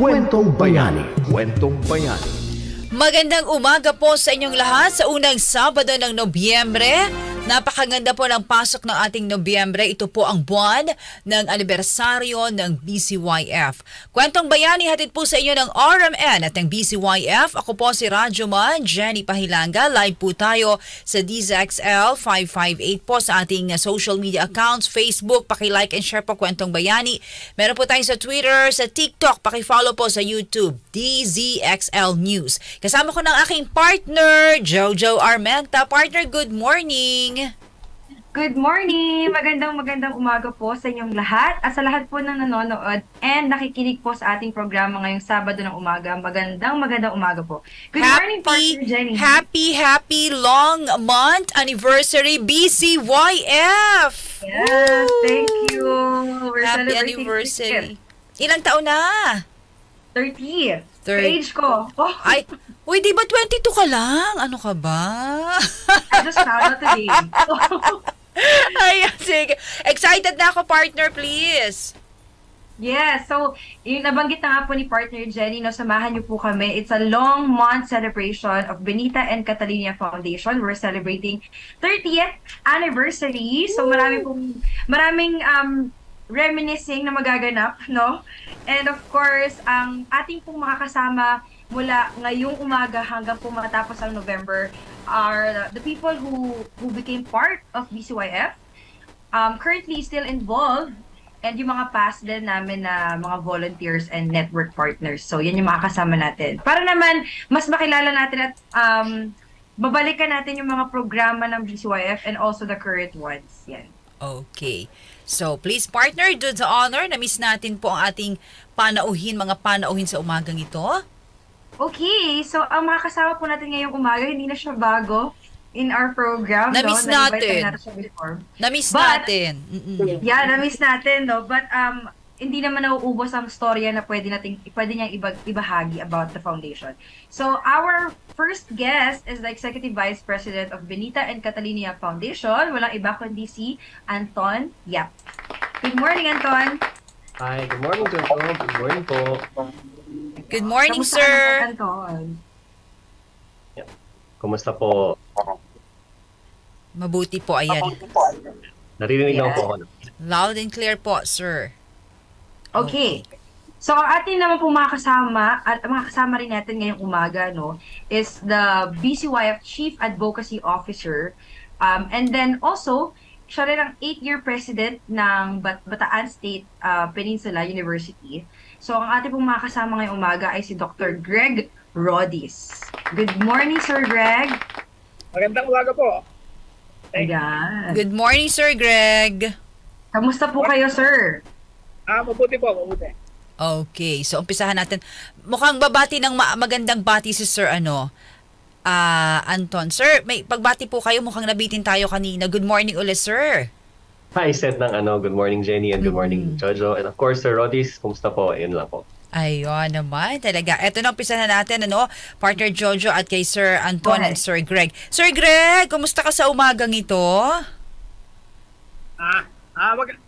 Kwentong Bayani. Kwentong Bayani. Magandang umaga po sa inyong lahat sa unang Sabado ng Nobyembre. Napakaganda po ng pasok ng ating Nobyembre. Ito po ang buwan ng anibersaryo ng BCYF. Kwentong Bayani hatid po sa inyo ng RMN at ng BCYF. Ako po si Radyo Man, Jenny Pahilanga. Live po tayo sa DZXL 558 po sa ating social media accounts. Facebook, paki-like and share po Kwentong Bayani. Meron po tayo sa Twitter, sa TikTok, paki-follow po sa YouTube, DZXL News. Kasama ko ng aking partner, Jojo Armenta. Partner, good morning! Good morning! Magandang umaga po sa inyong lahat at sa lahat po ng nanonood and nakikinig po sa ating programa ngayong Sabado ng umaga. Magandang umaga po. Good morning, partner Jenny. Happy long month anniversary BCYF! Yes, thank you. We're Happy celebrating anniversary. Ilang taon na? 30. Age ko. Oh. Ay, uy, di ba 22 ka lang? Ano ka ba? I just found out today. Ay, sige. Excited na ako, partner, please. Yes, so yung nabanggit na nga po ni partner Jenny, no, samahan niyo po kami. It's a long month celebration of Benita and Catalina Foundation. We're celebrating 30th anniversary. So maraming reminiscing na magaganap, no? And of course, ang ating pong makakasama mula ngayong umaga hanggang po matapos ang November are the people who became part of BCYF, currently still involved, and yung mga past din namin na mga volunteers and network partners. So yan yung makakasama natin. Para naman mas makilala natin at babalikan natin yung mga programa ng BCYF and also the current ones. Yan. Okay. So, please, partner, do the honor. Na-miss natin po ang ating mga panauhin sa umagang ito. Okay. So, ang mga kasama po natin ngayong umaga, hindi na siya bago in our program. Na-miss no? natin. Na-miss natin. Yeah, na-miss natin, no? But, hindi naman nauubos ang storya na pwede niyang ibahagi about the foundation. So, our first guest is the Executive Vice President of Benita and Catalina Foundation. Walang iba kundi si Anton Yap. Good morning, Anton. Hi, good morning, Jojo. Good morning po. Good morning, Kamusta sir. ka, Anton? Yeah. Kumusta po? Mabuti po, ayan. Naririnig lang po ako. Loud and clear po, sir. Okay. So, ang atin naman po mga kasama, at mga kasama rin natin ngayong umaga, no, is the BCYF Chief Advocacy Officer. And then also, siya rin ang 8-year president ng Bataan State Peninsula University. So, ang ating pong mga kasama ngayong umaga ay si Dr. Greg Rodis. Good morning, Sir Greg. Magandang umaga po. Ayan. Good morning, Sir Greg. Kamusta po kayo, sir? Mabuti po, mabuti. Okay, so umpisahan natin. Mukhang babati ng magandang bati si Sir Anton. Sir, may pagbati po kayo, mukhang nabitin tayo kanina. Good morning ulit, sir. Hi, set ng good morning Jenny and good morning Jojo. And of course, Sir Rodis, kumusta po? Ayun lang po. Ayun naman, talaga. Eto na, umpisahan natin, partner Jojo at kay Sir Anton and Sir Greg. Sir Greg, kumusta ka sa umagang ito?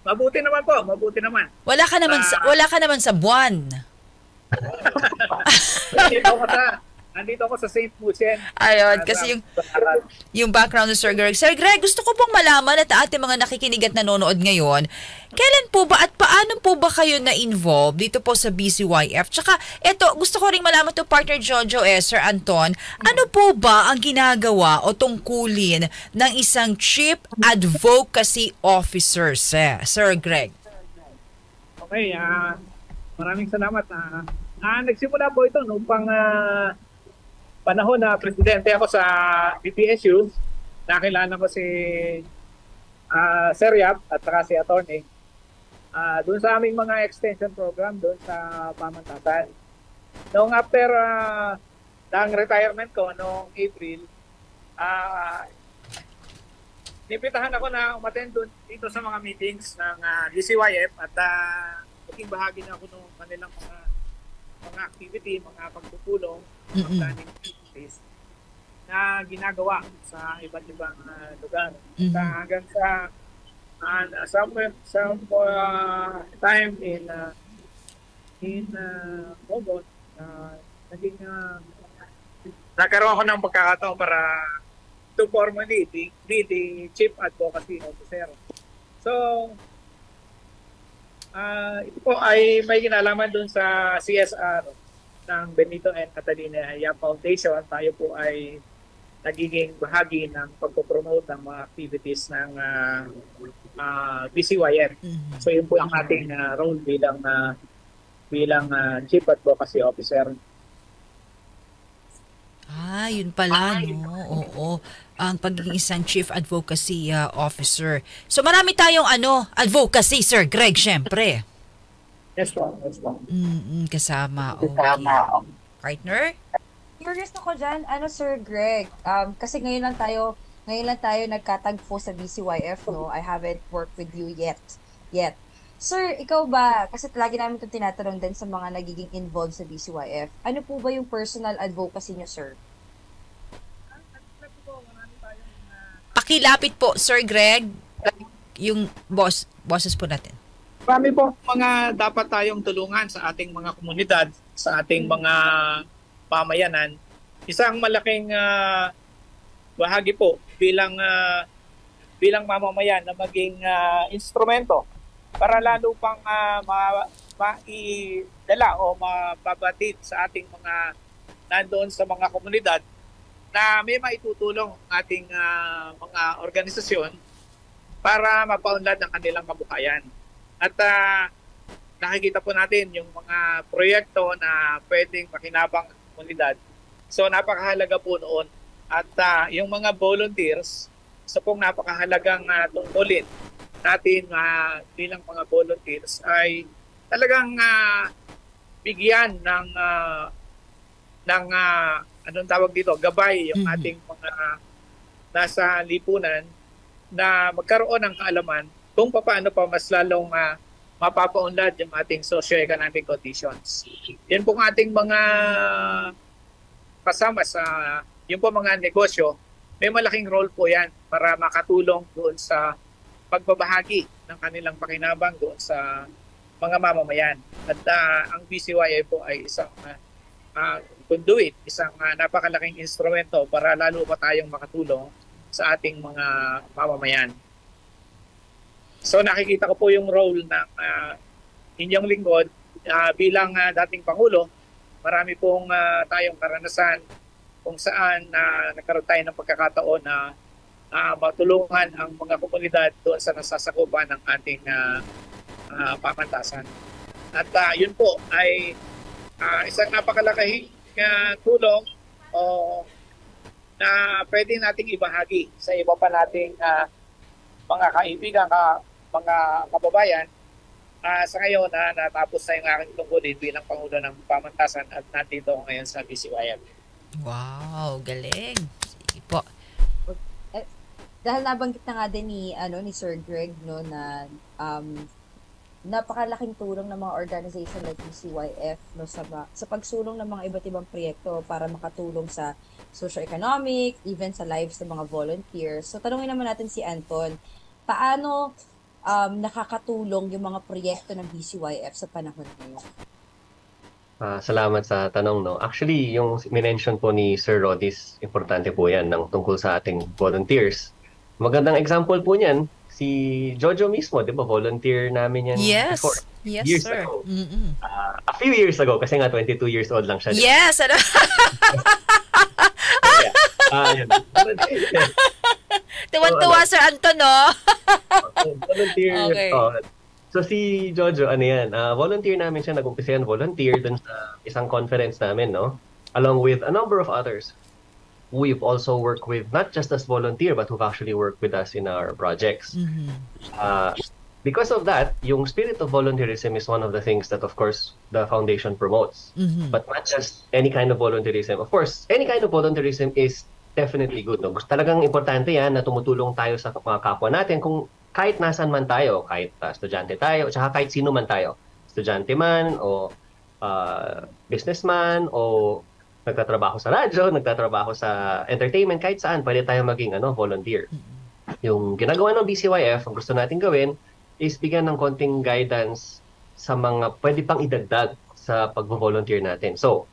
Mabuti naman po, mabuti naman. Wala ka naman sa buwan. Nandito ako sa St. Lucian. Ayun, kasi yung background ni Sir Greg. Sir Greg, gusto ko pong malaman at ating mga nakikinig at nanonood ngayon, kailan po ba at paano po ba kayo na-involve dito po sa BCYF? Tsaka, eto, gusto ko ring malaman to partner Jojo Sir Anton, ano po ba ang ginagawa o tungkulin ng isang Chief Advocacy Officer, Sir Greg? Okay, maraming salamat. Nagsimula po ito noong panahon na presidente ako sa BPSU. Nakilala ko si Sir Yap at saka si Attorney doon sa aming mga extension program doon sa Pamantatan. Noong after ng retirement ko noong April, nipitahan ako na umattend doon dito sa mga meetings ng DCYF at maging bahagi na ako ng kanilang mga activity, mga pagtutulong, planning activities na ginagawa sa iba't ibang lugar. Hanggang sa some time in in August, nagkaroon ako ng pagkakataon para to formally be the Chief Advocacy Officer. So, ito po ay may kinalaman dun sa CSR ng Benito and Catalina Yap Foundation. Tayo po ay nagiging bahagi ng pagpopromote ng mga activities ng BCYF. So yun po ang ating role bilang Chief Advocacy Officer. Yun pala, no? Oo. Ang pagiging isang Chief Advocacy Officer. So marami tayong advocacy, Sir Greg, syempre. Yes po, yes po. Kasama. Okay. Partner? Curious ako dyan, Sir Greg, kasi ngayon lang tayo nagkatagpo sa BCYF, no? I haven't worked with you yet. Sir, ikaw ba, kasi lagi namin itong tinatanong din sa mga nagiging involved sa BCYF, ano po ba yung personal advocacy niyo, sir? Pakilapit po, Sir Greg, yung bosses po natin. Marami po mga dapat tayong tulungan sa ating mga komunidad, sa ating mga pamayanan. Isang malaking bahagi po bilang mamamayan na maging instrumento para lalo pang maidala o mapabatid sa ating mga nandoon sa mga komunidad na may maitutulong ating mga organisasyon para mapaunlad ang kanilang kabuhayan. At nakikita po natin yung mga proyekto na pwedeng makinabang ang komunidad. So napakahalaga po noon. At yung mga volunteers, so pong napakahalagang tungkulin natin bilang mga volunteers ay talagang bigyan ng anong tawag dito, gabay yung ating mga nasa lipunan na magkaroon ng kaalaman kung paano pa mas lalong mapapaunlad yung ating socio-economic conditions. Yan pong ating mga kasama sa yung po mga negosyo, may malaking role po yan para makatulong doon sa pagbabahagi ng kanilang pakinabang doon sa mga mamamayan. At ang BCYF po ay isang conduit, isang napakalaking instrumento para lalo pa tayong makatulong sa ating mga mamamayan. So nakikita ko po yung role ng inyong lingkod bilang dating Pangulo. Marami pong tayong karanasan kung saan nagkaroon tayo ng pagkakataon na matulungan ang mga komunidad doon sa nasasakupan ng ating pamantasan. At yun po ay isang napakalaki tulong na pwede nating ibahagi sa iba pa nating mga kaibigan, mga kababayan. Sa ngayon natapos na yung aking tungkulin bilang Pangulo ng Pamantasan at nandito ako ngayon sa BCYF. Wow, galing. Sige po. Dahil nabanggit na nga din ni Sir Greg, no, na napakalaking tulong ng mga organization like BCYF, no, sa pagsulong ng mga iba't ibang proyekto para makatulong sa socio-economic, even sa lives ng mga volunteers. So tanungin naman natin si Anton, paano nakakatulong yung mga proyekto ng BCYF sa panahon ngayon? Salamat sa tanong, no. Actually, yung minention po ni Sir Rodis, importante po yan tungkol sa ating volunteers. Magandang example po niyan, si Jojo mismo, di ba? Volunteer namin yan before. Yes, years sir. ago. A few years ago, kasi nga 22 years old lang siya. Yes! Yun. Tuwan-tuwa, Sir Anton, no? Volunteer. Okay. So si Jojo, volunteer namin siya, nag-umpisa yan volunteer dun sa isang conference namin, no? Along with a number of others. We've also worked with, not just as volunteer, but who've actually worked with us in our projects. Because of that, yung spirit of volunteerism is one of the things that, of course, the foundation promotes. But not just any kind of volunteerism. Of course, any kind of volunteerism is definitely good. No? Talagang importante yan na tumutulong tayo sa mga kapwa natin kung kahit nasan man tayo, kahit estudyante tayo, tsaka kahit sino man tayo. Estudyante man, o businessman, o nagtatrabaho sa radyo, nagtatrabaho sa entertainment, kahit saan, pwede tayo maging volunteer. Yung ginagawa ng BCYF, ang gusto natin gawin, is bigyan ng konting guidance sa mga pwede pang idagdag sa pag-volunteer natin. So,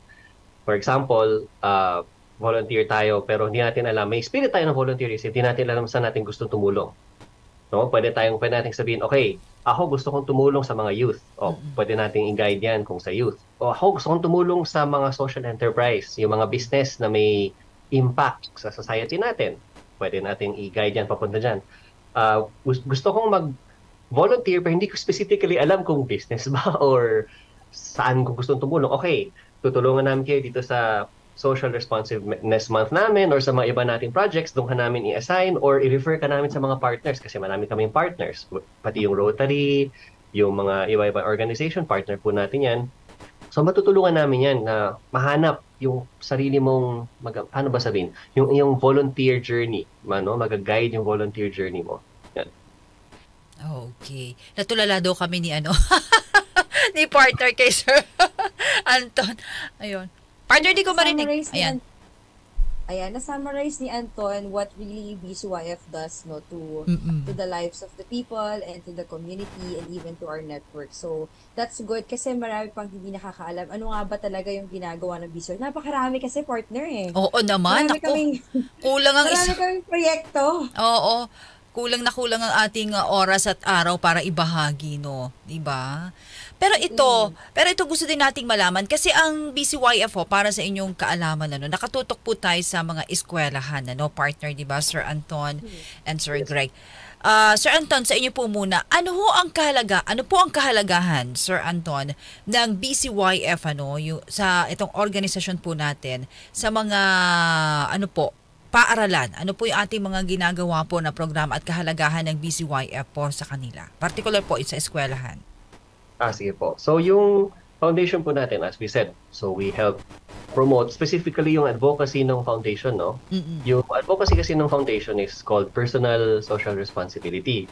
for example, volunteer tayo pero hindi natin alam, may spirit tayo ng volunteerism, hindi natin alam saan natin gusto tumulong. No? Pwede nating sabihin, okay, ako gusto kong tumulong sa mga youth. O, pwede nating i-guide yan kung sa youth. O ako gusto kong tumulong sa mga social enterprise, yung mga business na may impact sa society natin. Pwede nating i-guide yan papunta dyan. Gusto kong mag-volunteer pero hindi ko specifically alam kung business ba or saan ko gusto tumulong. Okay, tutulungan namin kayo dito sa Social Responsiveness Month namin or sa mga iba nating projects, doon ka namin i-assign or i-refer ka namin sa mga partners kasi marami kaming partners. Pati yung Rotary, yung mga iba-iba organization, partner po natin yan. So matutulungan namin yan na mahanap yung sarili mong, ano ba sabihin, yung volunteer journey, mag-guide yung volunteer journey mo. Yan. Okay. Natulala daw kami ni ni partner kay Sir Anton. Ayun. Partner, di ko marinig. Ayan. Na-summarize ni Anton what really BCYF does to the lives of the people and to the community and even to our network. So, that's good kasi marami pang hindi nakakaalam ano nga ba talaga yung ginagawa ng BCYF. Napakarami kasi, partner Oo naman. Kulang ang marami kaming proyekto. Oo. Kulang ang ating oras at araw para ibahagi, no? Diba? Pero ito gusto din nating malaman kasi ang BCYF para sa inyong kaalaman nakatutok po tayo sa mga eskwelahan partner, 'di ba, Sir Anton and Sir Greg. Sir Anton, sa inyo po muna, ano po ang kahalagahan, Sir Anton, ng BCYF sa itong organisasyon po natin sa mga paaralan? Ano po yung ating mga ginagawa po na programa at kahalagahan ng BCYF po sa kanila? Particular po sa eskwelahan. Sige po. So yung foundation po natin, as we said, so we help promote specifically yung advocacy ng foundation, no? Yung advocacy kasi ng foundation is called personal social responsibility.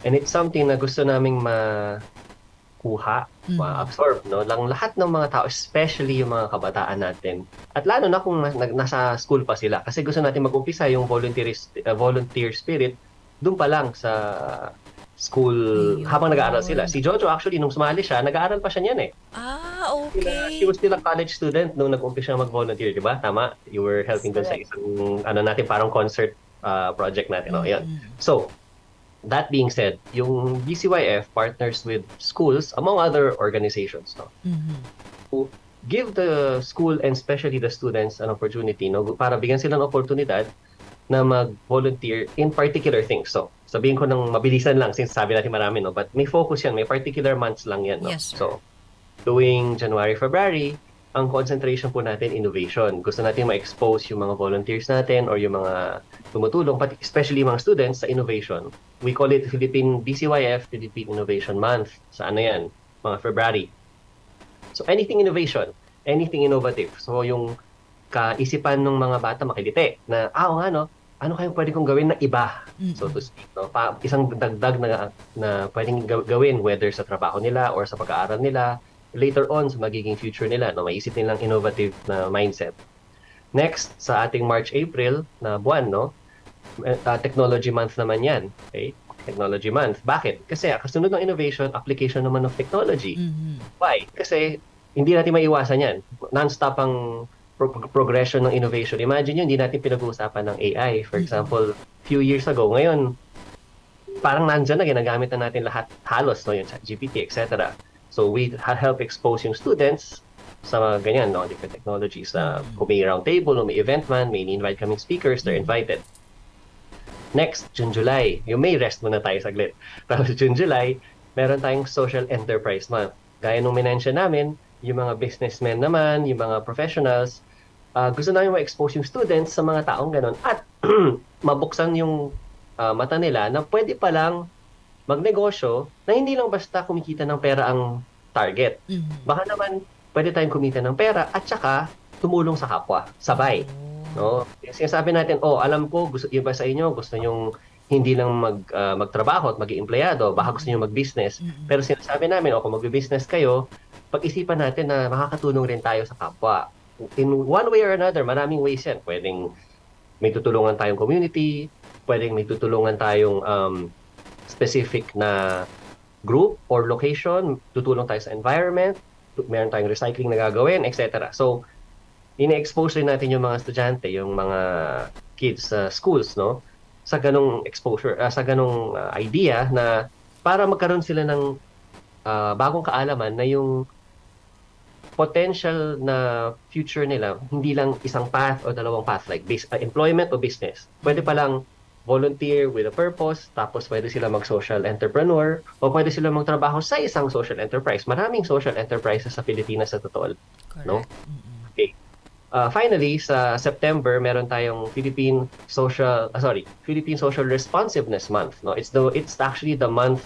And it's something na gusto naming makuha, ma-absorb, no? Lang lahat ng mga tao, especially yung mga kabataan natin. At lalo na kung nasa school pa sila. Kasi gusto natin mag-umpisa yung volunteer spirit doon pa lang sa school habang nag-aaral sila. Si Jojo actually, nung sumali siya, nag-aaral pa siya niyan Okay. She was still a college student nung nag-umpisa siya mag-volunteer, di ba? Tama? You were helping doon sa isang, parang concert project natin. Yan. So, that being said, yung BCYF partners with schools, among other organizations, who give the school and especially the students an opportunity, para bigyan sila ng oportunidad na mag-volunteer in particular things. So, sabihin ko ng mabilisan lang since sabi natin marami, but may focus yan, may particular months lang yan. Yes, so, tuwing January, February, ang concentration po natin, innovation. Gusto natin ma-expose yung mga volunteers natin or yung mga tumutulong, especially mga students sa innovation. We call it BCYF, Philippine Innovation Month. Sa yan? Mga February. So, anything innovation, anything innovative. So, yung kaisipan ng mga bata makiliti na, ano kayong pwede kong gawin na iba, so to speak. Isang dagdag na pwedeng gawin, whether sa trabaho nila or sa pag-aaral nila, later on sa magiging future nila, maisip nilang innovative na mindset. Next, sa ating March-April na buwan, Technology Month naman yan. Okay? Technology Month. Bakit? Kasi kasunod ng innovation, application naman of technology. Why? Kasi hindi natin maiwasan yan. Non-stop ang progression ng innovation. Imagine yun, hindi natin pinag-uusapan ng AI. For example, few years ago, ngayon, parang nandyan na, ginagamit na natin lahat halos, yung ChatGPT, etc. So we help expose yung students sa mga ganyan, different technologies. Kung may round table, may event man, may invite kaming speakers, they're invited. Next, June, July. Yung may rest muna tayo saglit. Pero June, July, meron tayong Social Enterprise Month. Gaya nung minensyon namin, yung mga businessmen naman, yung mga professionals, gusto namin ma-expose yung students sa mga taong ganon at mabuksan yung mata nila na pwede palang magnegosyo na hindi lang basta kumikita ng pera ang target. Baka naman pwede tayong kumita ng pera at saka tumulong sa kapwa, sabay. Sinasabi natin, alam ko, gusto iba sa inyo, gusto nyong hindi lang magtrabaho at mag-empleyado, baka gusto nyo mag-business. Pero sinasabi namin, kung mag-business kayo, pag-isipan natin na makakatulong rin tayo sa kapwa. In one way or another, maraming ways yan. Pwedeng may tutulungan tayong community, pwedeng may tutulungan tayong specific na group or location, tutulong tayo sa environment, meron tayong recycling na gagawin, etc. So, ine-expose rin natin yung mga estudyante, yung mga kids sa schools, no? Sa ganong exposure, sa ganong idea na para magkaroon sila ng bagong kaalaman na yung potential na future nila, hindi lang isang path o dalawang path, like employment o business. Pwede palang volunteer with a purpose, tapos pwede sila mag-social entrepreneur, o pwede sila magtrabaho sa isang social enterprise. Maraming social enterprises sa Pilipinas sa totoo. No? Okay. Finally, sa September, meron tayong Philippine Social Responsiveness Month. No, it's actually the month.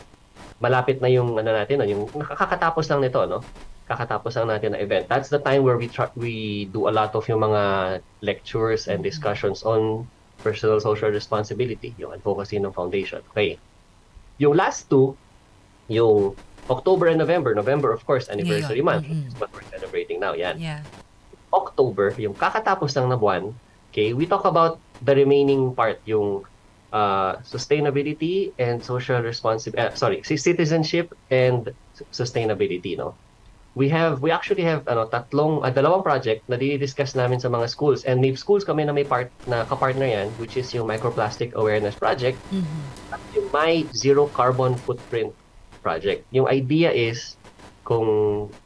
Malapit na yung natin, no, yung kakatapos lang nito, no. Kakatapos lang natin na event. That's the time where we do a lot of yung mga lectures and discussions on personal social responsibility, yung advocacy ng foundation. Okay. Yung last two, yung October and November. November, of course, anniversary month. Is what we're celebrating now. Yan. Yeah. October, yung kakatapos lang na buwan, okay, we talk about the remaining part, yung sustainability and social responsibility, citizenship and sustainability, no? We actually have dalawang project na dinidiscuss namin sa mga schools, and may schools kami na may kapartner yan, which is yung Microplastic Awareness Project at yung My Zero Carbon Footprint Project. Yung idea is, kung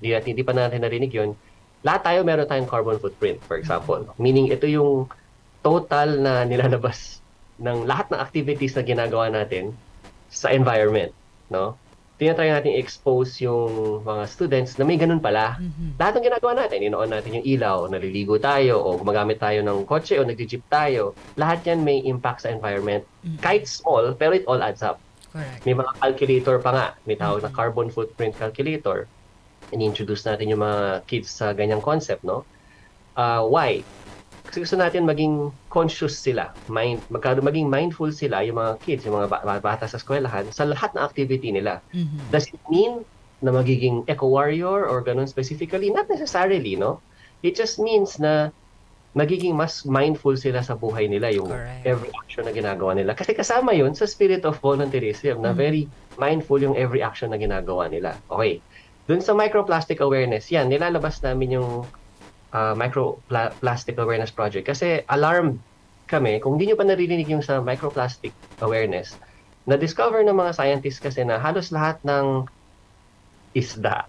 hindi pa natin narinig yun, lahat tayo meron tayong carbon footprint, for example. Meaning, ito yung total na nilalabas ng lahat ng activities na ginagawa natin sa environment, no? Tinatry natin expose yung mga students na may ganun pala. Lahat ng ginagawa natin, inoon natin yung ilaw, naliligo tayo, o gumagamit tayo ng kotse, o nag-jeep tayo. Lahat yan may impact sa environment. Kahit small, pero it all adds up. Correct. May mga calculator pa nga. May tawag na carbon footprint calculator. In-introduce natin yung mga kids sa ganyang concept, no? Why? Kasi gusto natin maging conscious sila, maging mindful sila, yung mga kids, yung mga bata sa eskwelahan, sa lahat ng activity nila. Does it mean na magiging eco-warrior or ganun specifically? Not necessarily, no? It just means na magiging mas mindful sila sa buhay nila, yung every action na ginagawa nila. Kasi kasama yun sa spirit of volunteerism, na very mindful yung every action na ginagawa nila. Okay. Dun sa Microplastic Awareness, yan, nilalabas namin yung Microplastic Awareness Project. Kasi alarmed kami, kung hindi nyo pa naririnig yung sa Microplastic Awareness, na-discover ng mga scientists kasi na halos lahat ng isda,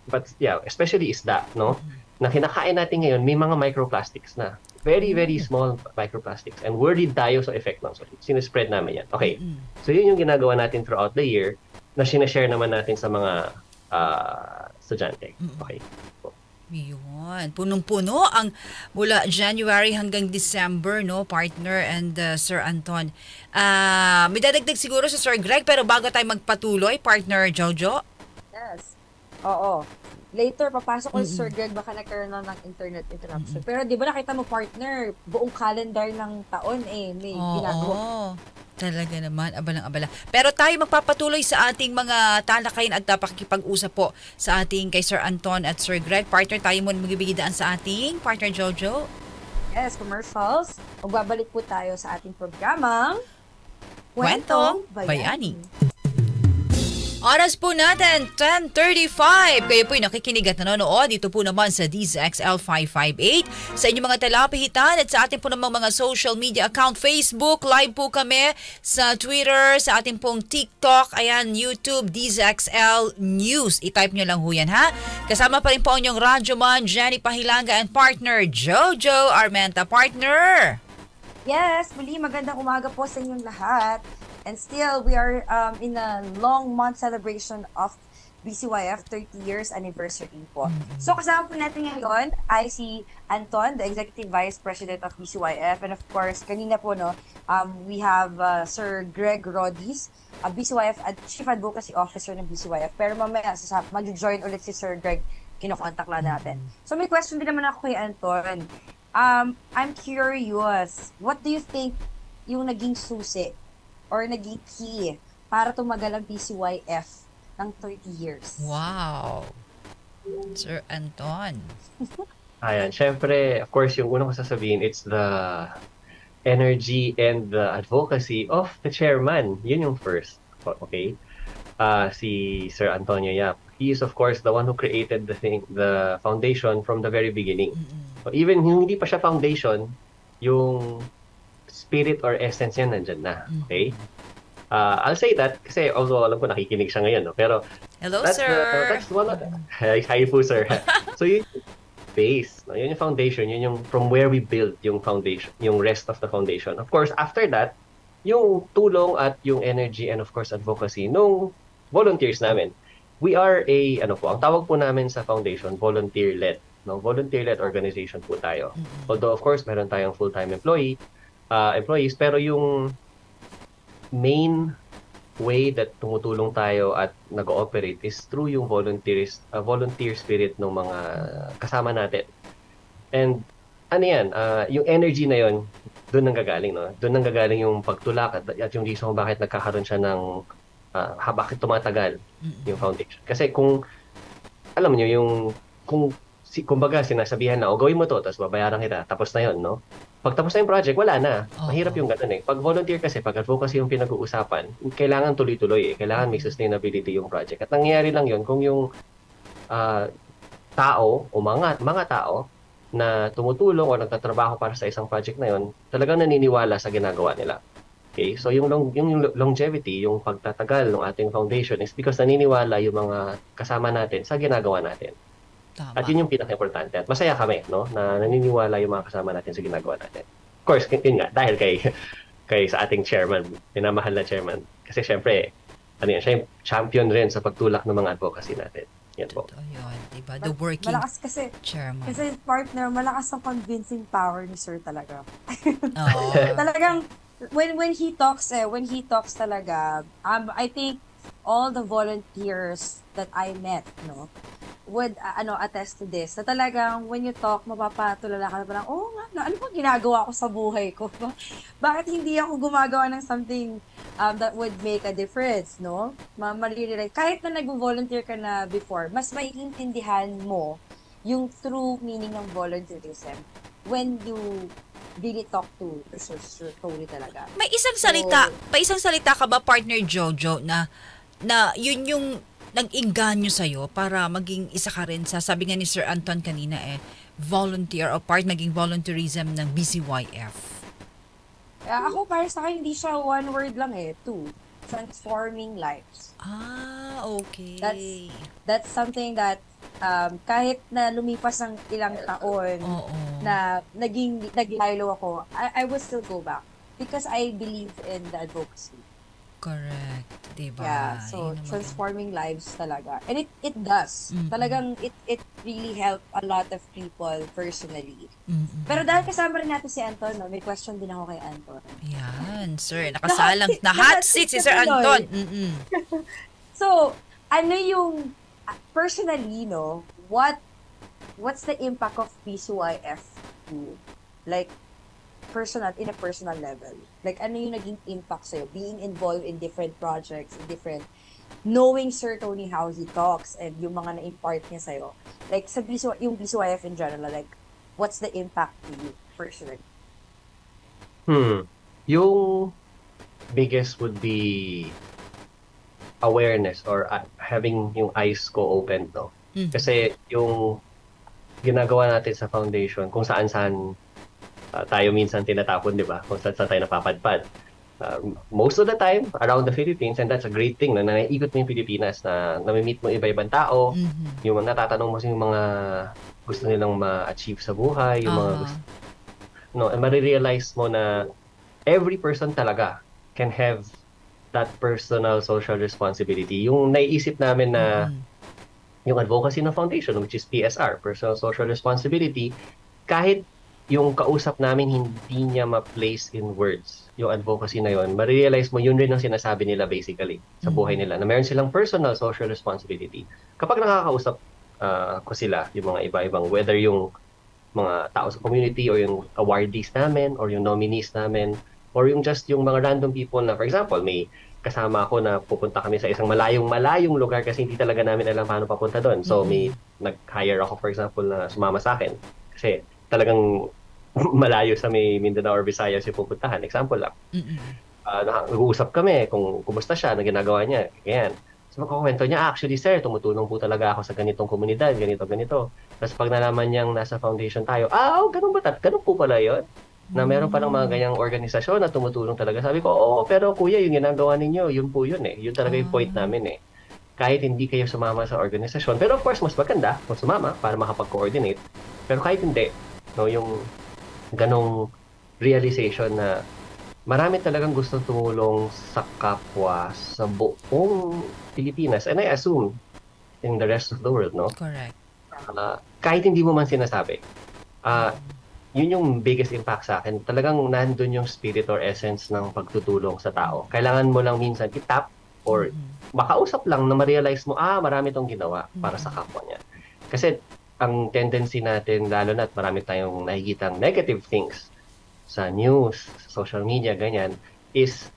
but yeah, especially isda, no? Na kinakain natin ngayon, may mga microplastics na. Very, very small microplastics. And worried tayo sa effect ng. So, sinespread namin yan. Okay. So, yun yung ginagawa natin throughout the year na sinashare naman natin sa mga estudyante. Okay. Yun. Punong-puno ang mula January hanggang December, no, partner and Sir Anton. May dadagdag siguro sa Sir Greg, pero bago tayo magpatuloy, partner Jojo? Yes. Oo. Later, papasok ko si Sir Greg, baka nagkaroon na ng internet interruption. Pero di ba nakita mo, partner, buong calendar ng taon may ginagawa. Talaga naman, abalang-abala. Pero tayo magpapatuloy sa ating mga talakayin at pakikipag-usap po sa ating kay Sir Anton at Sir Greg. Partner, tayo muna magbibigidaan sa ating partner Jojo. Yes, commercials. Magbabalik po tayo sa ating programang Kwentong Bayani. Oras po natin, 10:35. Kayo po'y nakikinig at nanonood. Dito po naman sa DZXL 558. Sa inyong mga talapihitan at sa ating po namang mga social media account. Facebook, live po kami sa Twitter, sa ating pong TikTok, ayan, YouTube, DZXL News. I-type nyo lang ho yan, ha? Kasama pa rin po ang inyong radyoman, Jenny Pahilanga, and partner, Jojo Armenta. Partner! Yes, muli magandang umaga po sa inyong lahat. And still, we are in a long month celebration of BCYF 30 years anniversary po. So, kasama po natin ngayon ay si Anton, the Executive Vice President of BCYF. And of course, kanina po, no, we have Sir Greg Rodis, BCYF Chief Advocacy Officer ng BCYF. Pero mamaya, mag-join ulit si Sir Greg, kinokontak lang natin. So, may question din naman ako kay Anton. I'm curious, what do you think yung naging susi or naging key para tumagal ang BCYF ng 30 years? Wow! Sir Anton. Ayan, syempre, of course, yung unang ko sasabihin, it's the energy and the advocacy of the chairman. Yun yung first. Okay? Si Sir Antonio Yap. he is of course the one who created the foundation from the very beginning. So even yung hindi pa siya foundation, yung spirit or essence niya nandyan na. Okay? I'll say that kasi although alam ko nakikinig siya ngayon, no? Pero Hello, that's sir. That's one of hi po, sir. So yun yung base, no? Yun yung foundation, yun yung from where we build yung foundation, yung rest of the foundation. Of course, after that, yung tulong at yung energy and of course advocacy nung volunteers namin. We are ang tawag po namin sa foundation, volunteer-led. No? Volunteer-led organization po tayo. Although of course, meron tayong full-time employees, pero yung main way that tumutulong tayo at nag-ooperate is through yung volunteer spirit ng mga kasama natin. And yung energy na yon, doon nanggagaling, no? Doon nanggagaling yung pagtulak at yung reason kung bakit nagkakaroon siya ng bakit tumatagal yung foundation. Kasi kung alam niyo yung kumbaga sinasabihan na gawin mo to tapos babayaran kita tapos na yon, no? Pag tapos na yung project, wala na. Mahirap yung ganun eh. Pag volunteer kasi, pag advocacy yung pinag-uusapan, kailangan tuloy-tuloy eh. Kailangan may sustainability yung project. At nangyayari lang yon kung yung tao o mga tao na tumutulong o nagtatrabaho para sa isang project na yon, talagang naniniwala sa ginagawa nila. Okay? So yung longevity, yung pagtatagal ng ating foundation is because naniniwala yung mga kasama natin sa ginagawa natin. Tama. At yun yung pinaka-importante. At masaya kami, no? Na naniniwala yung mga kasama natin sa ginagawa natin. Of course, yun nga, dahil kay sa ating chairman, minamahal na chairman. Kasi syempre, siya yung champion rin sa pagtulak ng mga advocacy natin. Yan po. Ito yun, diba? The working malakas kasi, chairman. Kasi partner, malakas ang convincing power ni Sir talaga. Oo. Talagang, when he talks talaga, I think all the volunteers that I met, no, would attest to this, na talagang when you talk, mapapatulala ka na parang, ano ba ginagawa ko sa buhay ko? Bakit hindi ako gumagawa ng something that would make a difference, no? Maririnig. Kahit na nag-volunteer ka na before, mas maiintindihan mo yung true meaning ng volunteerism when you really talk to Sir Tony talaga. May isang salita ka ba, partner Jojo, na yun yung nag-inganyo sa'yo para maging isa ka rin sa, sabi nga ni Sir Anton kanina volunteer o maging volunteerism ng BCYF? Ako para sa akin, hindi siya one word lang two. Transforming lives. Okay. That's something that kahit na lumipas ang ilang taon na naglaylo ako, I will still go back because I believe in the advocacy. Correct. Diba? Yeah, so transforming lives talaga. And it does. Talagang it really helped a lot of people personally. Pero dahil kasama rin natin si Anton, no, may question din ako kay Anton. Yan, sir. Nakasalang na hot seat si Sir Anton. So, ano yung personally, no, what's the impact of BCYF to, like, in a personal level? Like, ano yung naging impact sa'yo? Being involved in different projects, knowing Sir Tony how he talks, and yung mga na-impart niya sa'yo. Like, yung BCYF in general, like, what's the impact to you, personally? Yung biggest would be awareness or having yung eyes ko open, no? Kasi yung ginagawa natin sa foundation, kung saan-saan tayo minsan tinatapon, di ba? Kung saan tayo napapadpad. Most of the time, around the Philippines, and that's a great thing, na naiikot mo yung Pilipinas, na nami-meet mo iba-ibang tao, yung natatanong mo sa yung mga gusto nilang ma-achieve sa buhay, yung mga gusto, and marirealize mo na every person talaga can have that personal social responsibility. Yung naiisip namin na yung advocacy ng foundation, which is PSR, personal social responsibility, kahit yung kausap namin hindi niya ma-place in words yung advocacy na yun, marirealize mo yun rin ang sinasabi nila basically sa buhay nila, na meron silang personal social responsibility. Kapag nakakausap ko sila, yung mga iba-ibang, whether yung mga tao sa community or yung awardees namin or yung nominees namin or yung just yung mga random people na, for example, may kasama ako na pupunta kami sa isang malayong lugar kasi hindi talaga namin alam paano papunta doon. So may nag-hire ako, for example, na sumama sa akin kasi talagang malayo sa may Mindanao or Visayas yung pupuntahan. Example lang. Nag-uusap kami kung kumusta siya, na ginagawa niya. Ganyan. So magkukwento niya, actually sir, tumutulong po talaga ako sa ganitong komunidad, ganito, ganito. Tapos pag nalaman niyang nasa foundation tayo, ganun ba? Ganun po pala yun? Na meron palang mga ganyang organisasyon na tumutulong talaga. Sabi ko, oo, pero kuya, yung ginagawa ninyo, yun po yun eh. Yun talaga yung point namin eh. Kahit hindi kayo sumama sa organisasyon. Pero of course, mas maganda kung sumama para makapag-coordinate. Pero kahit hindi, no, yung ganong realization na marami talagang gustong tumulong sa kapwa sa buong Pilipinas. And I assume in the rest of the world, no? Correct. Kahit hindi mo man sinasabi. Yun yung biggest impact sa akin. Talagang nandun yung spirit or essence ng pagtutulong sa tao. Kailangan mo lang minsan itap or makausap lang na ma-realize mo, marami tong ginawa para sa kapwa niya. Kasi ang tendency natin, lalo na't marami tayong nakikitang negative things sa news, sa social media, ganyan, is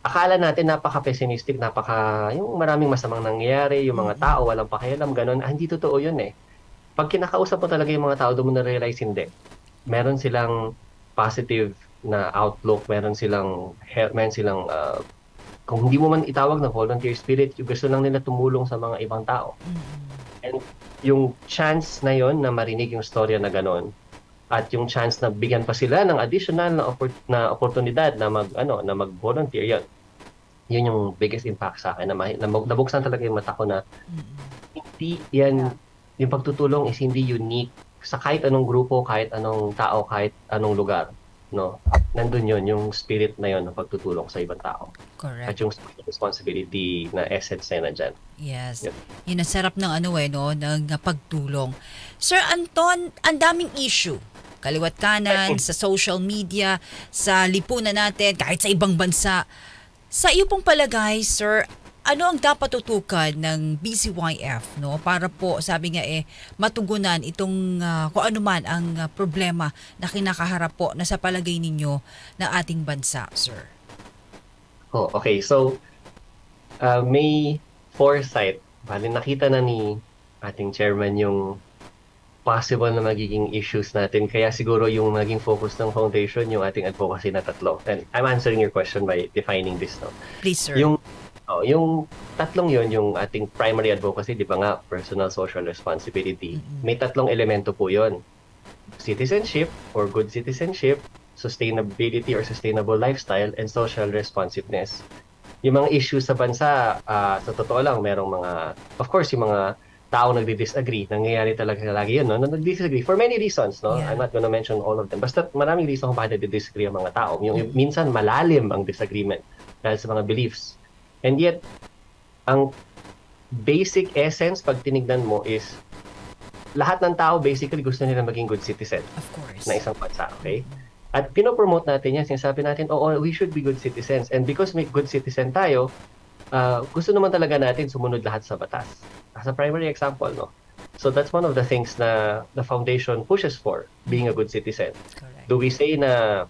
akala natin napaka-pessimistic, yung maraming masamang nangyayari, yung mga tao walang pakialam, ganun. Hindi totoo yun eh. Pag kinakausap mo talaga yung mga tao, doon mo na-realize hindi. Meron silang positive na outlook, meron silang kung hindi mo man itawag na volunteer spirit, yung gusto lang nila tumulong sa mga ibang tao. And yung chance na yon na marinig yung storya na gano'n, at yung chance na bigyan pa sila ng additional na oportunidad na mag-volunteer, yun yung biggest impact sa akin, na nabuksan talaga yung mata ko na hindi yan, yung pagtutulong is hindi unique sa kahit anong grupo, kahit anong tao, kahit anong lugar, no? Nandun yun, yung spirit na yun ng pagtutulong sa ibang tao. Correct. At yung responsibility na essence na nandyan. Yes. Yep. Yun ang sarap ng ng pagtulong. Sir Anton, ang daming issue. Kaliwat kanan, sa social media, sa lipunan natin, kahit sa ibang bansa. Sa iyo pong palagay, sir, ano ang dapat tutukan ng BCYF, no? Para po, sabi nga matugunan itong kung ano man ang problema na kinakaharap po na sa palagay ninyo na ating bansa, sir. Okay. So, may foresight. Bali, nakita na ni ating chairman yung possible na magiging issues natin. Kaya siguro yung naging focus ng foundation, yung ating advocacy na tatlo. And I'm answering your question by defining this, no? Please, sir. Yung tatlong yon, yung ating primary advocacy, di ba nga, personal social responsibility. May tatlong elemento po yon. Citizenship or good citizenship, sustainability or sustainable lifestyle, and social responsiveness. Yung mga issues sa bansa, sa totoo lang, merong of course, yung mga tao nagdi-disagree. Nangyayari talaga lagi yun, no? Nagdi-disagree for many reasons, no? Yeah. I'm not gonna mention all of them. Basta maraming reason kung bakit nagdi-disagree ang mga tao. Yung minsan malalim ang disagreement dahil sa mga beliefs. And yet, ang basic essence pag tinignan mo is lahat ng tao basically gusto nila maging good citizen. Of course. Na isang bansa, okay? At pinopromote natin yan, sinasabi natin, we should be good citizens. And because may good citizen tayo, gusto naman talaga natin sumunod lahat sa batas. As a primary example, no? So that's one of the things na the foundation pushes for, being a good citizen. Correct. Do we say na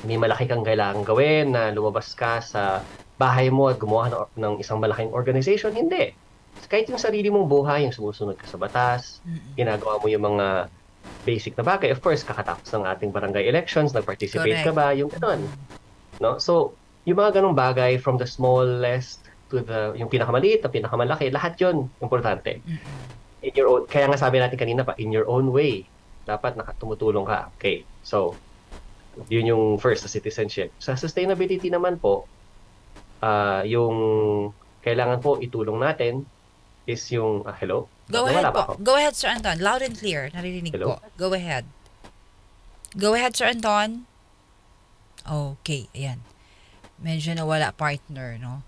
may malaki kang kailangang gawin, na lumabas ka sa bahay mo at gumawa ng isang malaking organization? Hindi. Kahit yung sarili mong buhay, yung sumusunod ka sa batas, ginagawa mo yung mga basic na bagay. Of course, kakatapos ng ating barangay elections, nag-participate ka ba? Yung gano'n. No? So, yung mga ganong bagay, from the smallest to yung pinakamaliit, na pinakamalaki, lahat yun importante. In your own, kaya nga sabi natin kanina pa, in your own way, dapat tumutulong ka. Okay, so, yun yung first, sa citizenship. Sa sustainability naman po, yung kailangan po itulong natin is yung, hello? Go ahead po. Go ahead, Sir Anton. Loud and clear. Naririnig po. Go ahead. Go ahead, Sir Anton. Okay, ayan. Medyo nawala partner, no?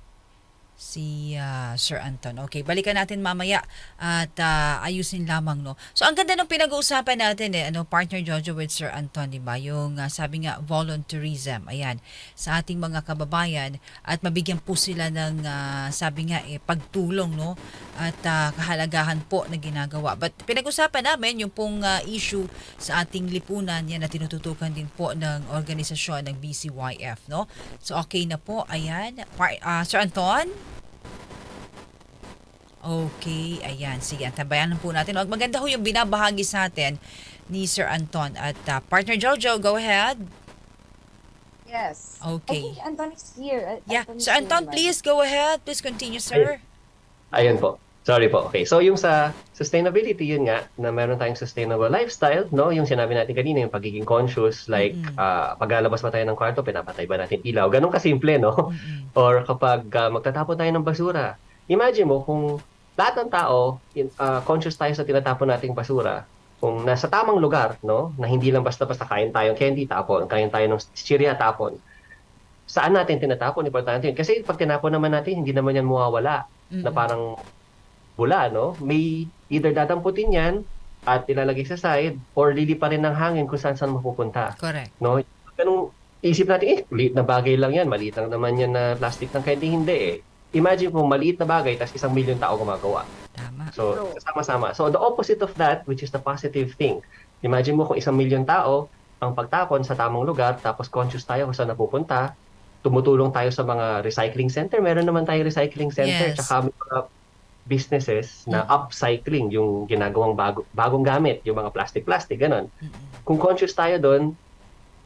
Si Sir Anton. Okay, balikan natin mamaya at ayusin lamang, no? So, ang ganda ng pinag-uusapan natin, partner Jojo with Sir Anton, di ba? Yung sabi nga, volunteerism, ayan, sa ating mga kababayan at mabigyan po sila ng, sabi nga, pagtulong, no? At kahalagahan po na ginagawa. But pinag-usapan namin yung pong issue sa ating lipunan, yan na tinututukan din po ng organisasyon ng BCYF, no? So, okay na po, ayan. Sir Anton? Okay, ayan. Sige, tabayan po natin. Maganda ho yung binabahagi sa atin ni Sir Anton. At partner Jojo, go ahead. Yes. Okay. I think Anton is here. Yeah, Sir Anton, please go ahead. Please continue, sir. Ayun po. Sorry po. Okay. So yung sa sustainability, yun nga, na meron tayong sustainable lifestyle, no? Yung sinabi natin kanina, yung pagiging conscious, like paglalabas ba tayo ng kwarto, pinapatay ba natin ilaw? Ganun kasimple, no? Or kapag magtatapon tayo ng basura, imagine mo kung lahat ng tao, conscious tayo sa tinatapon nating basura, kung nasa tamang lugar, no? Na hindi lang basta-basta kain tayong candy tapon, kain tayo ng chichirya tapon. Saan natin tinatapon? Importante yun. Kasi pag tinapon naman natin, hindi naman yan mawawala na parang bula, no? May either dadamputin yan at ilalagay sa side or liliparin ng hangin kung saan mapupunta. Correct. No? Ganun, isip natin, liit na bagay lang yan. Maliit lang naman yan na plastic ng candy. Hindi eh. Imagine kung maliit na bagay tapos 1 million tao gumagawa. Tama. So, sama-sama. So, the opposite of that, which is the positive thing. Imagine mo kung 1 million tao ang pagtapon sa tamang lugar tapos conscious tayo kung saan napupunta. Tumutulong tayo sa mga recycling center. Meron naman tayo recycling center. Yes. Tsaka may mga businesses na upcycling, yung ginagawang bagong gamit, yung mga plastic, ganon. Kung conscious tayo doon,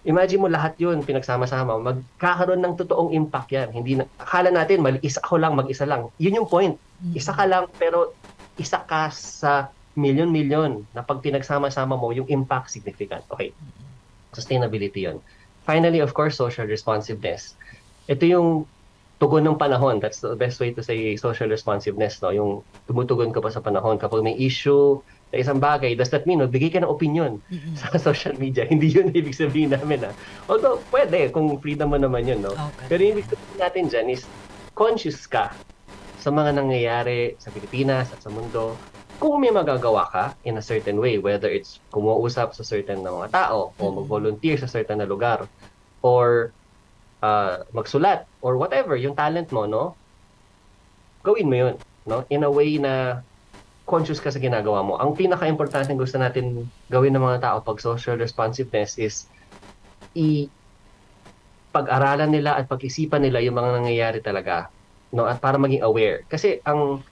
imagine mo lahat yun, pinagsama-sama, magkakaroon ng totoong impact yan. Hindi na, akala natin, ako lang, mag-isa lang. Yun yung point. Isa ka lang, pero isa ka sa milyon-milyon na pag pinagsama-sama mo, yung impact significant. Okay. Sustainability yun. Finally, of course, social responsiveness. Ito yung tugon ng panahon. That's the best way to say social responsiveness, no? Yung tumutugon ka pa sa panahon. Kapag may issue sa isang bagay, does that mean, magbigay ka ng opinion sa social media? Hindi yun ibig sabihin namin, ha? Although, pwede, kung freedom mo naman yun, no? Okay. Pero yung ibig sabihin natin dyan is, conscious ka sa mga nangyayari sa Pilipinas at sa mundo. Kung may magagawa ka in a certain way, whether it's kumuusap sa certain na mga tao, o mag-volunteer sa certain na lugar, or magsulat or whatever, yung talent mo, no? Gawin mo yun, no? In a way na conscious ka sa ginagawa mo. Ang pinaka-importante gusto natin gawin ng mga tao pag social responsiveness is pag-aralan nila at pag-isipan nila yung mga nangyayari talaga, no? At para maging aware. Kasi ang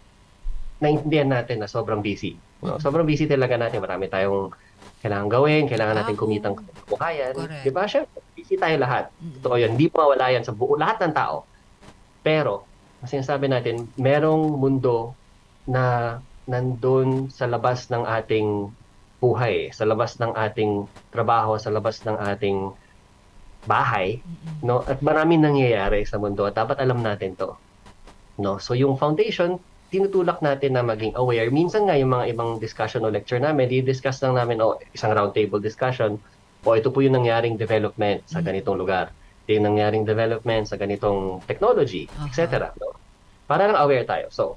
naintindihan natin na sobrang busy, no? Sobrang busy talaga natin. Marami tayong kailangan gawin, kailangan natin kumitang kabuhayan. Di ba? Siya, busy tayo lahat. Totoo yun. Hindi mawala yan sa buo lahat ng tao. Pero, ang sinasabi natin, merong mundo na nandun sa labas ng ating buhay, sa labas ng ating trabaho, sa labas ng ating bahay, no? At maraming nangyayari sa mundo at dapat alam natin to. No? So, yung foundation, tinutulak natin na maging aware. Minsan nga yung mga ibang discussion o lecture namin, di-discuss lang namin isang roundtable discussion ito po yung nangyaring development sa ganitong lugar. Ito yung nangyaring development sa ganitong technology, etc. No? Para lang aware tayo. So,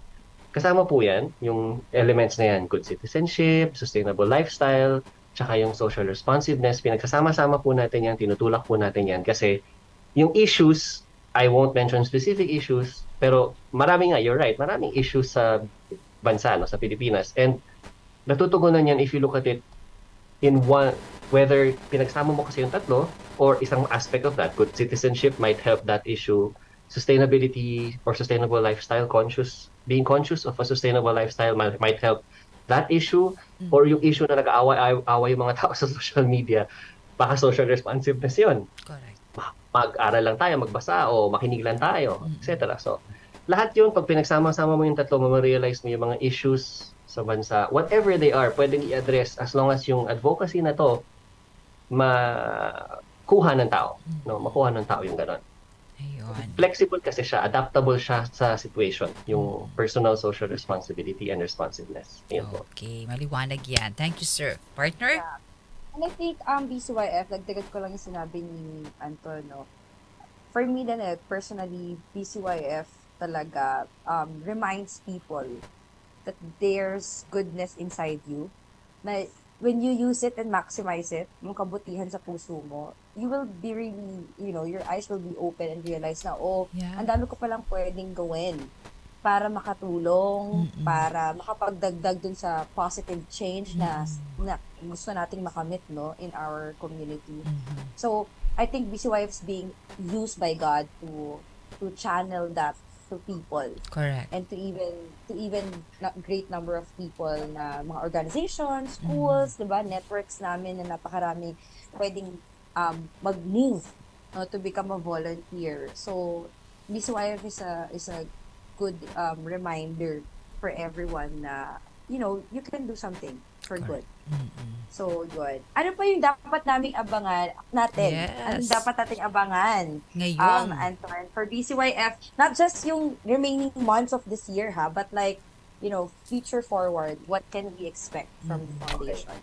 kasama po yan, yung elements na yan, good citizenship, sustainable lifestyle, tsaka yung social responsiveness. Pinagsasama-sama po natin yan, tinutulak po natin yan kasi yung issues, I won't mention specific issues, pero marami nga, you're right, maraming issues sa bansa, no, sa Pilipinas. And natutugunan yan if you look at it in one, whether pinagsama mo kasi yung tatlo or isang aspect of that. Good citizenship might help that issue. Sustainability or sustainable lifestyle, being conscious of a sustainable lifestyle might help that issue. Or yung issue na nag-aaway yung mga tao sa social media, baka social responsiveness yun. Correct. Mag-aral lang tayo, magbasa o makinig lang tayo, etc. So, lahat yun, pag pinagsama-sama mo yung tatlo, ma-realize mo yung mga issues sa bansa, whatever they are, pwedeng i-address as long as yung advocacy na to makuha ng tao. No? Makuha ng tao yung gano'n. Ayun. Flexible kasi siya, adaptable siya sa situation, yung personal social responsibility and responsiveness. Yun po. Okay, maliwanag yan. Thank you, sir. Partner? Yeah. And I think BCYF, nagdagat ko lang yung sinabi ni Anton, no? For me then, personally, BCYF talaga reminds people that there's goodness inside you. Na when you use it and maximize it, yung kabutihan sa puso mo, you will be really, your eyes will be open and realize na, ang dami ko palang pwedeng gawin para makatulong, para makapagdagdag dun sa positive change na gusto nating makamit, no, in our community. So, I think BCYF is being used by God to channel that to people. Correct. And to even great number of people na mga organizations, schools, diba, networks namin na napakarami pwedeng mag-move, no, to become a volunteer. So, BCYF is a good reminder for everyone na, you can do something for good. So, good. Ano pa yung dapat naming abangan natin? Yes. Anong dapat nating abangan? Ngayon. Anton, for BCYF, not just yung remaining months of this year, but like, future forward, what can we expect from the foundation?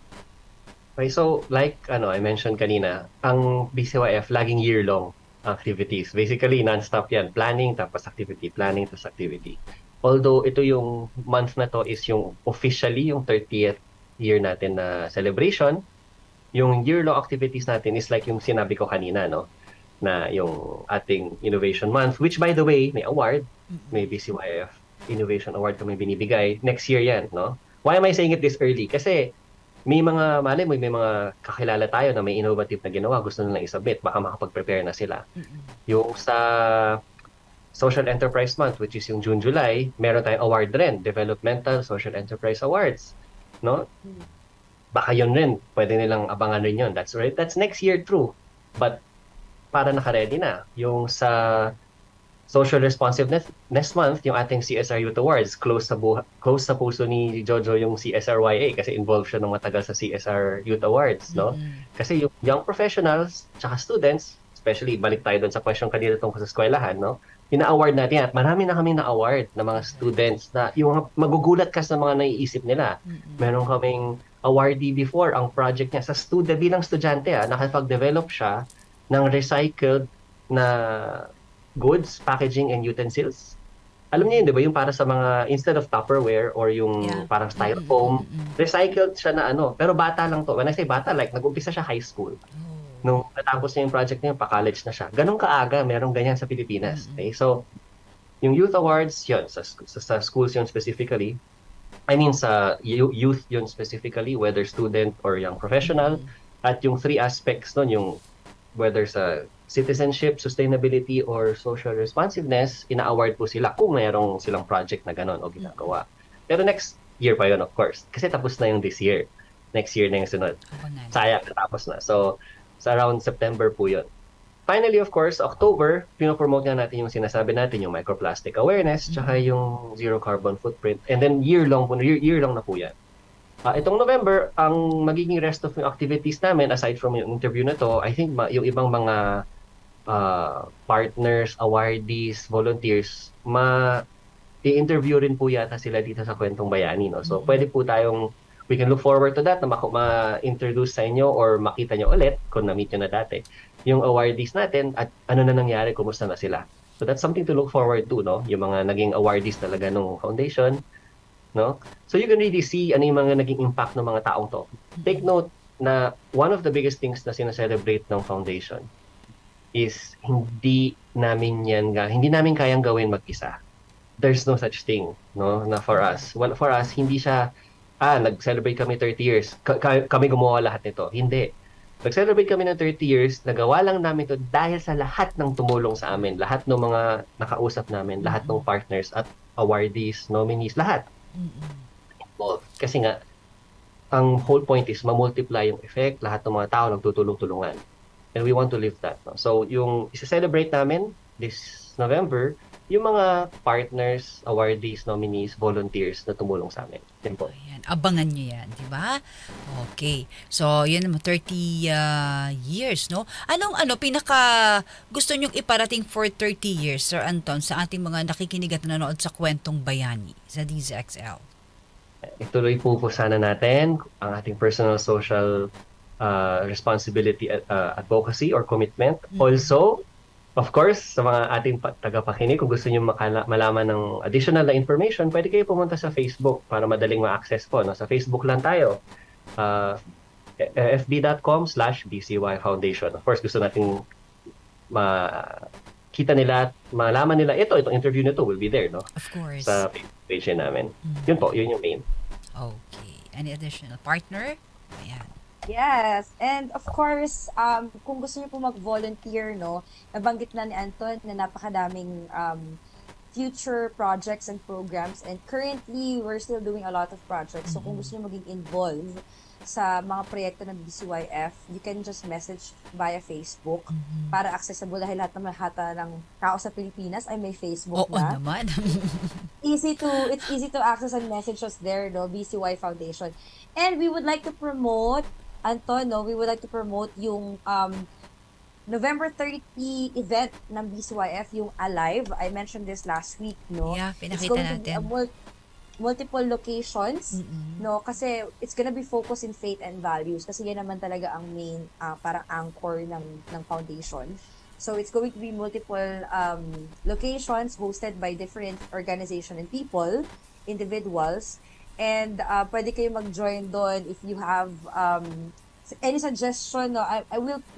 Okay, so like I mentioned kanina, ang BCYF laging year-long activities. Basically, non-stop yan. Planning, tapos activity. Planning, tapos activity. Although, ito yung month na to is yung officially yung 30th year natin na celebration. Yung year-long activities natin is like yung sinabi ko kanina, no? Na yung ating Innovation Month, which by the way, may award. May BCYF Innovation Award kami binibigay. Next year yan, no? Why am I saying it this early? Kasi may mga, may mga kakilala tayo na may innovative na ginawa, gusto nilang isubmit, baka makapag-prepare na sila. Yung sa Social Enterprise Month, which is yung June, July, meron tayong award rin, Developmental Social Enterprise Awards. No? Baka yun rin, pwede nilang abangan rin yun. That's right. That's next year, true. But para naka-ready na. Yung sa Social Responsiveness Month, yung ating CSR Youth Awards, close sa puso ni Jojo yung CSRYA kasi involved siya ng matagal sa CSR Youth Awards, no? Kasi yung young professionals tsaka students, especially balik tayo doon sa question kanina tungkol sa eskwelahan, no? Ina-award natin at marami na kami na-award ng mga students na yung magugulat ka sa mga naiisip nila. Meron kaming awardee before, ang project niya sa bilang estudyante, nakapag-develop siya ng recycled na goods, packaging, and utensils. Alam niyo yun, di ba? Yung para sa mga, instead of Tupperware or yung parang styrofoam, recycled siya na pero bata lang to. When I say bata, like, nag-umpisa siya high school. Nung natapos niya yung project niya, pa-college na siya. Ganun kaaga, merong ganyan sa Pilipinas. Okay? So, yung Youth Awards, yun, sa schools yun specifically. I mean, sa youth yun specifically, whether student or young professional. At yung 3 aspects nun, yung whether sa citizenship, sustainability, or social responsiveness, ina-award po sila kung merong silang project na ganun o ginagawa. Pero next year pa yun, of course. Kasi tapos na yung this year. Next year na yung sunod. Sayang, tapos na. So, sa around September po yun. Finally, of course, October, pinopromote nga natin yung sinasabi natin, yung microplastic awareness, tsaka yung zero carbon footprint. And then year-long na po yan. Itong November, ang magiging rest of yung activities namin, aside from yung interview na to, I think yung ibang mga partners, awardees, volunteers, i-interview rin po yata sila dito sa Kwentong Bayani. No? So, pwede po we can look forward to that na ma-introduce sa inyo or makita nyo ulit kung na-meet nyo na dati yung awardees natin at ano na nangyari, kumusta na sila. So that's something to look forward to, no? Yung mga naging awardees talaga ng foundation, no? So you can really see ano yung mga naging impact ng mga taong to. Take note na one of the biggest things na sinaselebrate ng foundation is hindi namin kayang gawin mag-isa. There's no such thing, no? Na for us. Well, for us, hindi siya nag-celebrate kami 30 years. Kami gumawa lahat nito. Hindi. Nag-celebrate kami ng 30 years, nagawa lang namin to dahil sa lahat ng tumulong sa amin, lahat ng mga nakausap namin, lahat ng partners at awardees, nominees, lahat. Kasi nga, ang whole point is ma-multiply yung effect, lahat ng mga tao nagtutulong-tulungan. And we want to live that. No? So, yung isa-celebrate namin this November, yung mga partners, awardees, nominees, volunteers na tumulong sa amin. Yan po. Ayan. Abangan nyo yan, di ba? Okay. So, yun naman, 30 years, no? Anong pinaka gusto nyong iparating for 30 years, Sir Anton, sa ating mga nakikinig at nanonood sa Kwentong Bayani, sa DZXL? Ituloy po sana natin ang ating personal social responsibility advocacy or commitment. Also, of course, sa mga ating tagapakinig, kung gusto niyo malaman ng additional na information, pwede kayo pumunta sa Facebook para madaling ma-access po. No? Sa Facebook lang tayo. fb.com/BCY Foundation. Of course, gusto nating makita nila at malaman nila, itong interview na to will be there, no? Of course. Sa Facebook page namin. Yun po, yun yung main. Okay. Any additional partner? Ayan. Yes, and of course, kung gusto niyo po mag-volunteer, no, nabanggit na ni Anton na napakadaming future projects and programs, and currently, we're still doing a lot of projects. So, kung gusto niyo maging involved sa mga proyekto ng BCYF, you can just message via Facebook para accessible dahil lahat ng tao sa Pilipinas ay may Facebook Oo na. naman. It's easy to access and message us there, no? BCY Foundation. And we would like to promote, Anton, no? We would like to promote yung November 30 event ng BCYF, yung Alive. I mentioned this last week, no? Yeah, It's pinakita going to natin. be multiple locations, no? Kasi it's gonna be focused in faith and values kasi yan naman talaga ang main parang anchor ng foundation. So it's going to be multiple locations hosted by different organization and people, individuals, and pwede kayo mag-join doon if you have any suggestion. No,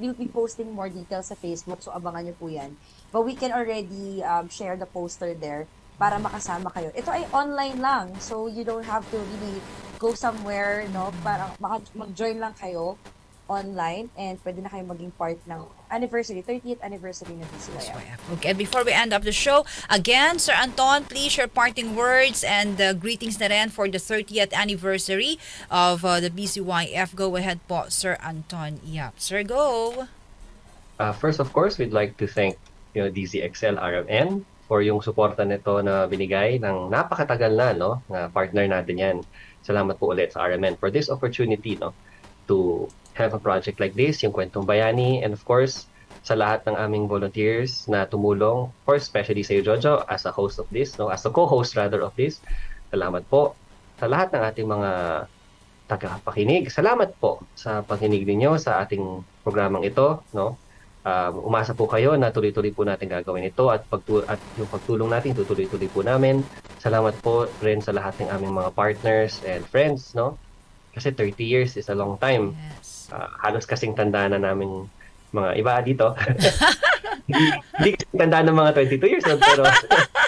we'll be posting more details sa Facebook, so abangan nyo po yan. But we can already share the poster there para makasama kayo. Ito ay online lang, so you don't have to really go somewhere, no? Para mag-join lang kayo online and pwede na kayo maging part ng 30th anniversary ng BCYF. Okay, before we end up the show, again, Sir Anton, please your parting words and greetings na rin for the 30th anniversary of the BCYF. Go ahead po, Sir Anton. Yap. Sir, go! First, of course, we'd like to thank DZXL RMN for yung suporta nito na binigay ng napakatagal na, no? Na partner natin yan. Salamat po ulit sa RMN for this opportunity, no? To have a project like this, yung Kwentong Bayani, and of course, sa lahat ng aming volunteers na tumulong, of course, especially sa Jojo, as a host of this, no? As a co-host rather of this. Salamat po sa lahat ng ating mga tagapakinig. Salamat po sa pakinig ninyo sa ating programang ito, no? Umasa po kayo na tuloy-tuloy po natin gagawin ito at yung pagtulong natin tutuloy-tuloy po namin. Salamat po rin sa lahat ng aming mga partners and friends, no? Kasi 30 years is a long time. Yes. Halos kasing tanda na namin mga iba dito. Hindi kasing tanda ng mga 22 years old, pero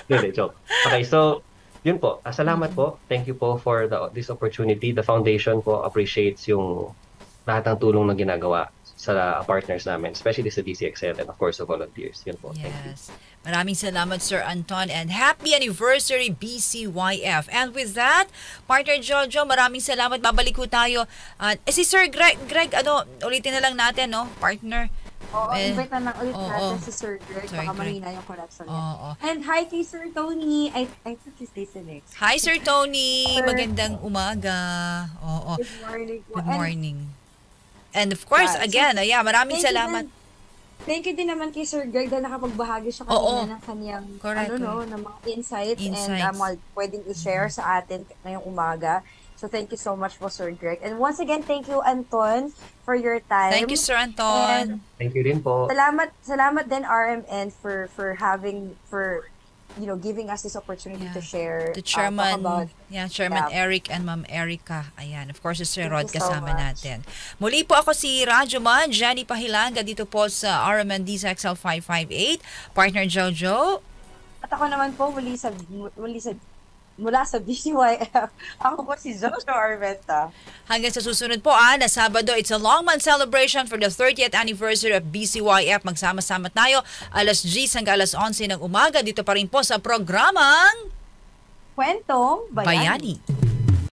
hindi, joke. Okay, so yun po. Salamat po. Thank you po for this opportunity. The foundation po appreciates yung lahat ng tulong na ginagawa sa partners namin, especially sa DCXL and of course sa volunteers. Yun po. Thank you. Yes. Maraming salamat, Sir Anton, and happy anniversary BCYF. And with that, partner Jojo, maraming salamat. Babalik ko tayo. Si Sir Greg, ulitin na lang natin, no? Partner. Oo, invite na lang ulit natin si Sir Greg. Baka mahina yung connection niya. And hi kay Sir Tony. I think he's listening. Hi, Sir Tony. Magandang umaga. Good morning. Good morning. And of course, again, maraming salamat. Thank you din naman kay Sir Greg dahil nakapagbahagi siya kanina ng kanyang ng mga insights. And pwedeng i-share sa atin ngayong umaga. So thank you so much po, Sir Greg. And once again, thank you, Anton, for your time. Thank you, Sir Anton. And thank you din po. Salamat din RMN for giving us this opportunity to share. The Chairman, Chairman Eric and Ma'am Erica. Ayan, of course, Sir Rod kasama natin. Muli po ako si Radyoman, Jenny Pahilanga, dito po sa RMN DZXL 558, partner Jojo. At ako naman po mula sa BCYF. Ako po si Jojo Arventa. Hanggang sa susunod po na Sabado, it's a long month celebration for the 30th anniversary of BCYF. Magsama-sama tayo alas 10 hanggang alas 11 ng umaga. Dito pa rin po sa programang Kwentong Bayani.